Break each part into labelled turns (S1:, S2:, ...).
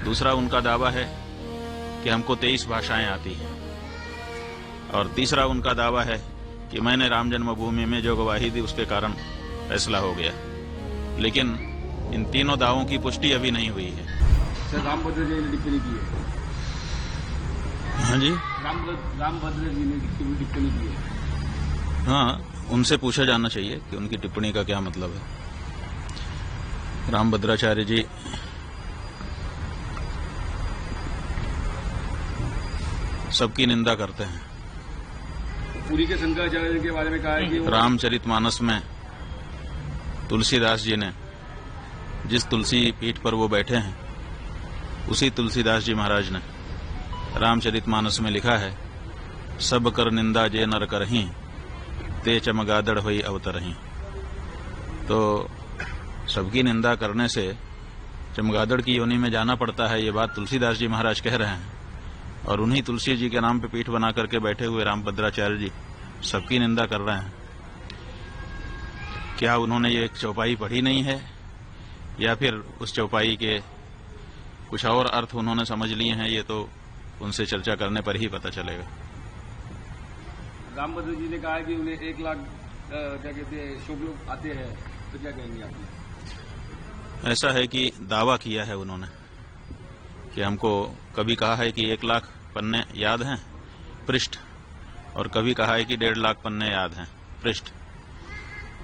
S1: दूसरा उनका दावा है कि हमको 23 भाषाएं आती हैं, और तीसरा उनका दावा है कि मैंने राम जन्मभूमि में जो गवाही दी उसके कारण फैसला हो गया। लेकिन इन तीनों दावों की पुष्टि अभी नहीं हुई है।
S2: सर, रामभद्र जी ने टिप्पणी की है।
S1: हाँ जी,
S2: रामभद्र जी ने टिप्पणी की है।
S1: हाँ, उनसे पूछा जाना चाहिए कि उनकी टिप्पणी का क्या मतलब है। रामभद्राचार्य जी सबकी निंदा करते हैं।
S2: पुरी के शंकराचार्य के बारे में कहा है कि
S1: रामचरितमानस में तुलसीदास जी ने जिस तुलसी पीठ पर वो बैठे हैं, उसी तुलसीदास जी महाराज ने रामचरितमानस में लिखा है, सब कर निंदा जे नर करहीं, ते चमगादड़ होई अवतरहीं। तो सबकी निंदा करने से चमगादड़ की योनि में जाना पड़ता है, ये बात तुलसीदास जी महाराज कह रहे हैं। और उन्हीं तुलसी जी के नाम पे पीठ बना करके बैठे हुए रामभद्राचार्य जी सबकी निंदा कर रहे हैं। क्या उन्होंने ये एक चौपाई पढ़ी नहीं है, या फिर उस चौपाई के कुछ और अर्थ उन्होंने समझ लिए हैं, ये तो उनसे चर्चा करने पर ही पता चलेगा।
S2: रामभद्र जी ने कहा है कि उन्हें 1 लाख क्या कहते हैं शुभ लोग आते हैं, तो क्या कहेंगे आप?
S1: ऐसा है कि दावा किया है उन्होंने कि हमको कभी कहा है कि 1 लाख पन्ने याद हैं पृष्ठ, और कभी कहा है कि 1.5 लाख पन्ने याद हैं पृष्ठ।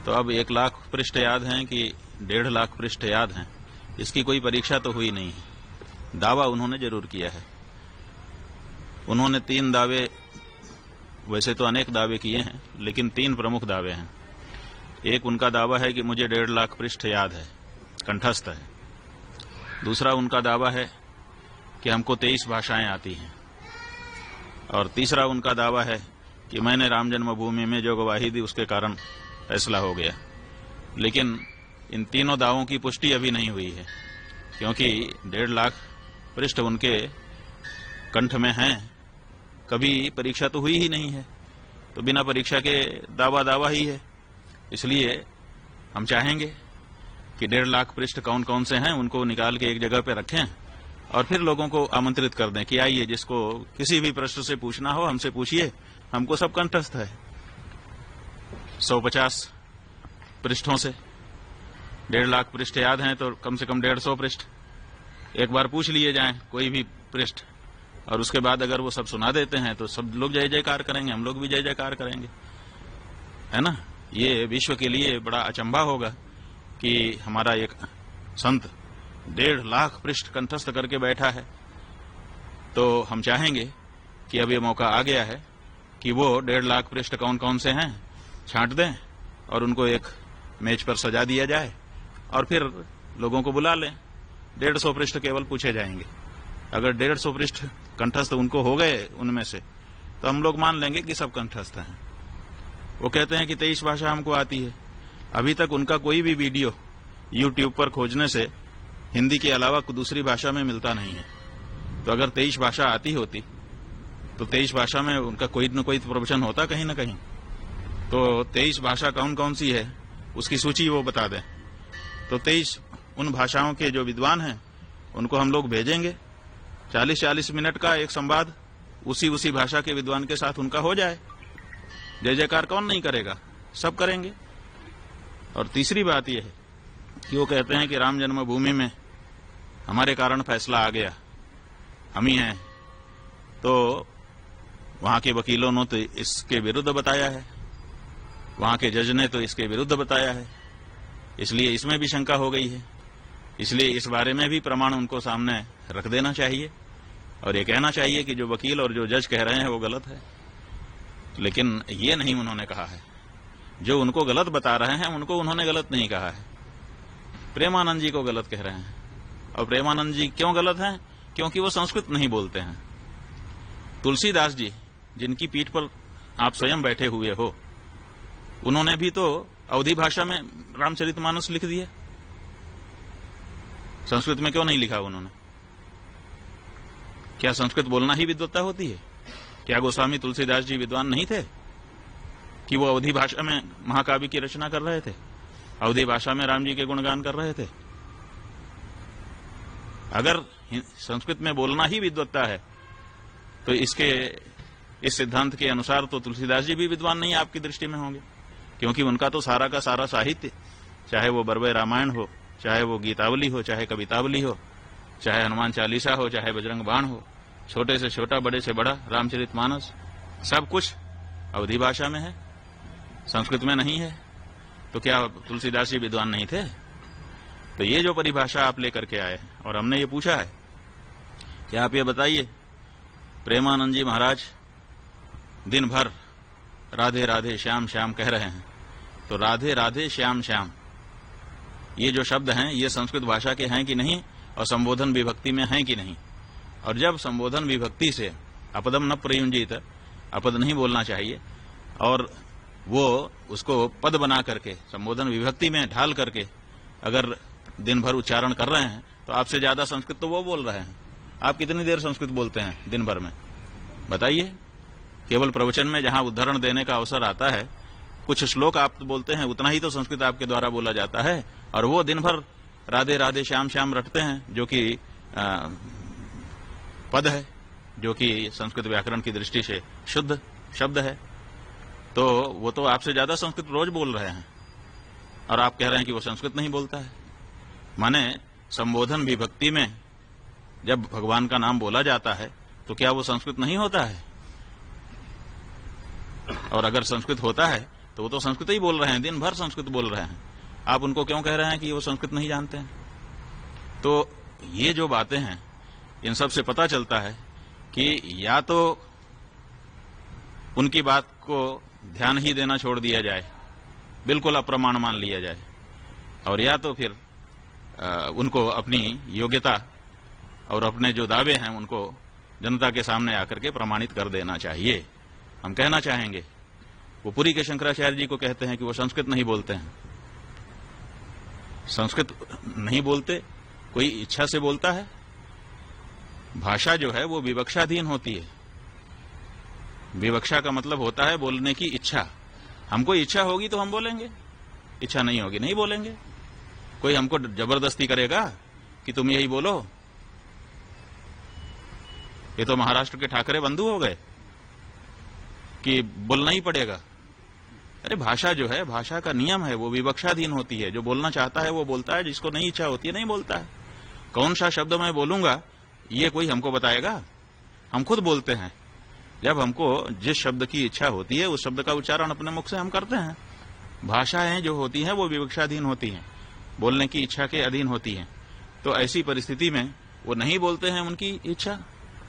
S1: तो अब 1 लाख पृष्ठ याद हैं कि 1.5 लाख पृष्ठ याद हैं, इसकी कोई परीक्षा तो हुई नहीं है। दावा उन्होंने जरूर किया है। उन्होंने 3 दावे, वैसे तो अनेक दावे किए हैं, लेकिन 3 प्रमुख दावे हैं। एक उनका दावा है कि मुझे 1.5 लाख पृष्ठ याद है, कंठस्थ है। दूसरा उनका दावा है कि हमको 23 भाषाएं आती हैं, और तीसरा उनका दावा है कि मैंने राम जन्मभूमि में जो गवाही दी उसके कारण फैसला हो गया। लेकिन इन तीनों दावों की पुष्टि अभी नहीं हुई है, क्योंकि 1.5 लाख पृष्ठ उनके कंठ में हैं। कभी परीक्षा तो हुई ही नहीं है, तो बिना परीक्षा के दावा ही है। इसलिए हम चाहेंगे कि 1.5 लाख पृष्ठ कौन कौन से हैं उनको निकाल के एक जगह पे रखें, और फिर लोगों को आमंत्रित कर दें कि आइए, जिसको किसी भी प्रश्न से पूछना हो हमसे पूछिए, हमको सब कंठस्थ है। 150 पृष्ठों से 1.5 लाख पृष्ठ याद हैं, तो कम से कम 150 पृष्ठ एक बार पूछ लिए जाएं, कोई भी पृष्ठ, और उसके बाद अगर वो सब सुना देते हैं तो सब लोग जय जयकार करेंगे, हम लोग भी जय जयकार करेंगे, है ना। ये विश्व के लिए बड़ा अचंभा होगा कि हमारा एक संत 1.5 लाख पृष्ठ कंठस्थ करके बैठा है। तो हम चाहेंगे कि अब ये मौका आ गया है कि वो 1.5 लाख पृष्ठ कौन कौन से हैं छांट दें, और उनको एक मेज पर सजा दिया जाए, और फिर लोगों को बुला लें। 150 पृष्ठ केवल पूछे जाएंगे। अगर 150 पृष्ठ कंठस्थ उनको हो गए उनमें से, तो हम लोग मान लेंगे कि सब कंठस्थ हैं। वो कहते हैं कि 23 भाषा हमको आती है। अभी तक उनका कोई भी वीडियो यूट्यूब पर खोजने से हिंदी के अलावा दूसरी भाषा में मिलता नहीं है। तो अगर 23 भाषा आती होती तो 23 भाषा में उनका कोई न कोई प्रवचन होता कहीं न कहीं। तो 23 भाषा कौन कौन सी है उसकी सूची वो बता दें। तो 23 उन भाषाओं के जो विद्वान हैं उनको हम लोग भेजेंगे। 40-40 मिनट का एक संवाद उसी भाषा के विद्वान के साथ उनका हो जाए। जय जयकार कौन नहीं करेगा, सब करेंगे। और तीसरी बात यह है कि वो कहते हैं कि राम जन्मभूमि में हमारे कारण फैसला आ गया, हम ही हैं। तो वहां के वकीलों ने तो इसके विरुद्ध बताया है, वहां के जज ने तो इसके विरुद्ध बताया है, इसलिए इसमें भी शंका हो गई है। इसलिए इस बारे में भी प्रमाण उनको सामने रख देना चाहिए, और ये कहना चाहिए कि जो वकील और जो जज कह रहे हैं वो गलत है। लेकिन ये नहीं उन्होंने कहा है। जो उनको गलत बता रहे हैं उनको उन्होंने गलत नहीं कहा है, प्रेमानंद जी को गलत कह रहे हैं। और प्रेमानंद जी क्यों गलत हैं? क्योंकि वो संस्कृत नहीं बोलते हैं। तुलसीदास जी जिनकी पीठ पर आप स्वयं बैठे हुए हो, उन्होंने भी तो अवधी भाषा में रामचरितमानस लिख दिया। संस्कृत में क्यों नहीं लिखा उन्होंने? क्या संस्कृत बोलना ही विद्वत्ता होती है? क्या गोस्वामी तुलसीदास जी विद्वान नहीं थे कि वो अवधी भाषा में महाकाव्य की रचना कर रहे थे, अवधी भाषा में राम जी के गुणगान कर रहे थे? अगर संस्कृत में बोलना ही विद्वत्ता है, तो इस सिद्धांत के अनुसार तो तुलसीदास जी भी विद्वान नहीं आपकी दृष्टि में होंगे, क्योंकि उनका तो सारा का सारा साहित्य, चाहे वो बरबे रामायण हो, चाहे वो गीतावली हो, चाहे कवितावली हो, चाहे हनुमान चालीसा हो, चाहे बजरंग बाण हो, छोटे से छोटा बड़े से बड़ा रामचरितमानस, सब कुछ अवधी भाषा में है, संस्कृत में नहीं है। तो क्या तुलसीदास जी विद्वान नहीं थे? तो ये जो परिभाषा आप लेकर के आए और हमने ये पूछा है कि आप ये बताइए, प्रेमानंद जी महाराज दिन भर राधे राधे श्याम श्याम कह रहे हैं, तो राधे राधे श्याम श्याम ये जो शब्द हैं ये संस्कृत भाषा के हैं कि नहीं, और संबोधन विभक्ति में हैं कि नहीं? और जब संबोधन विभक्ति से अपदम न प्रयुंजित, अपद नहीं बोलना चाहिए, और वो उसको पद बना करके संबोधन विभक्ति में ढाल करके अगर दिन भर उच्चारण कर रहे हैं, तो आपसे ज्यादा संस्कृत तो वो बोल रहे हैं। आप कितनी देर संस्कृत बोलते हैं दिन भर में, बताइए? केवल प्रवचन में जहां उदाहरण देने का अवसर आता है, कुछ श्लोक आप बोलते हैं, उतना ही तो संस्कृत आपके द्वारा बोला जाता है, और वो दिन भर राधे राधे श्याम श्याम रटते हैं, जो कि पद है, जो कि संस्कृत व्याकरण की दृष्टि से शुद्ध शब्द है। तो वो तो आपसे ज्यादा संस्कृत रोज बोल रहे हैं, और आप कह रहे हैं कि वो संस्कृत नहीं बोलता है। माने संबोधन विभक्ति में जब भगवान का नाम बोला जाता है तो क्या वो संस्कृत नहीं होता है? और अगर संस्कृत होता है तो वो तो संस्कृत ही बोल रहे हैं, दिन भर संस्कृत बोल रहे हैं। आप उनको क्यों कह रहे हैं कि वो संस्कृत नहीं जानते हैं? तो ये जो बातें हैं, इन सब से पता चलता है कि या तो उनकी बात को ध्यान ही देना छोड़ दिया जाए, बिल्कुल अप्रमाण मान लिया जाए, और या तो फिर उनको अपनी योग्यता और अपने जो दावे हैं उनको जनता के सामने आकर के प्रमाणित कर देना चाहिए। हम कहना चाहेंगे, वो पुरी के शंकराचार्य जी को कहते हैं कि वो संस्कृत नहीं बोलते हैं। संस्कृत नहीं बोलते, कोई इच्छा से बोलता है? भाषा जो है वो विवक्षाधीन होती है। विवक्षा का मतलब होता है बोलने की इच्छा। हमको इच्छा होगी तो हम बोलेंगे, इच्छा नहीं होगी नहीं बोलेंगे। कोई हमको जबरदस्ती करेगा कि तुम यही बोलो? ये तो महाराष्ट्र के ठाकरे बंधु हो गए कि बोलना ही पड़ेगा। अरे भाषा जो है, भाषा का नियम है, वो विवक्षाधीन होती है। जो बोलना चाहता है वो बोलता है, जिसको नहीं इच्छा होती है नहीं बोलता है। कौन सा शब्द मैं बोलूंगा ये कोई हमको बताएगा? हम खुद बोलते हैं। जब हमको जिस शब्द की इच्छा होती है उस शब्द का उच्चारण अपने मुख से हम करते हैं। भाषाएं जो होती हैं वो विवक्षाधीन होती हैं, बोलने की इच्छा के अधीन होती हैं। तो ऐसी परिस्थिति में वो नहीं बोलते हैं उनकी इच्छा,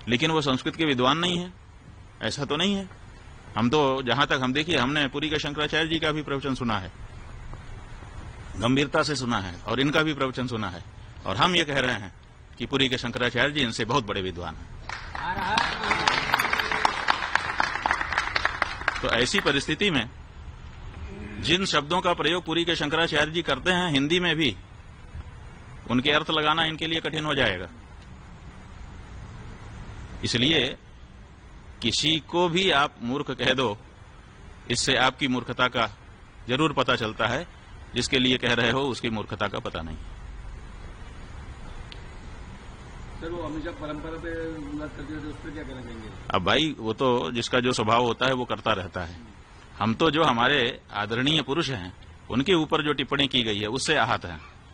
S1: लेकिन वो संस्कृत के विद्वान नहीं है, ऐसा तो नहीं है। हम तो जहां तक हम देखिए, हमने पुरी के शंकराचार्य जी का भी प्रवचन सुना है, गंभीरता से सुना है, और इनका भी प्रवचन सुना है, और हम ये कह रहे हैं कि पुरी के शंकराचार्य जी इनसे बहुत बड़े विद्वान हैं। तो ऐसी परिस्थिति में जिन शब्दों का प्रयोग पुरी के शंकराचार्य जी करते हैं हिंदी में भी, उनके अर्थ लगाना इनके लिए कठिन हो जाएगा। इसलिए किसी को भी आप मूर्ख कह दो, इससे आपकी मूर्खता का जरूर पता चलता है। जिसके लिए कह रहे हो उसकी मूर्खता का पता नहीं।
S2: सर वो हमेशा परंपरा पे बात करते हैं, तो उस पर क्या कहना चाहेंगे?
S1: अब भाई वो तो जिसका जो स्वभाव होता है वो करता रहता है। हम तो जो हमारे आदरणीय पुरुष हैं उनके ऊपर जो टिप्पणी की गई है उससे आहत हैं।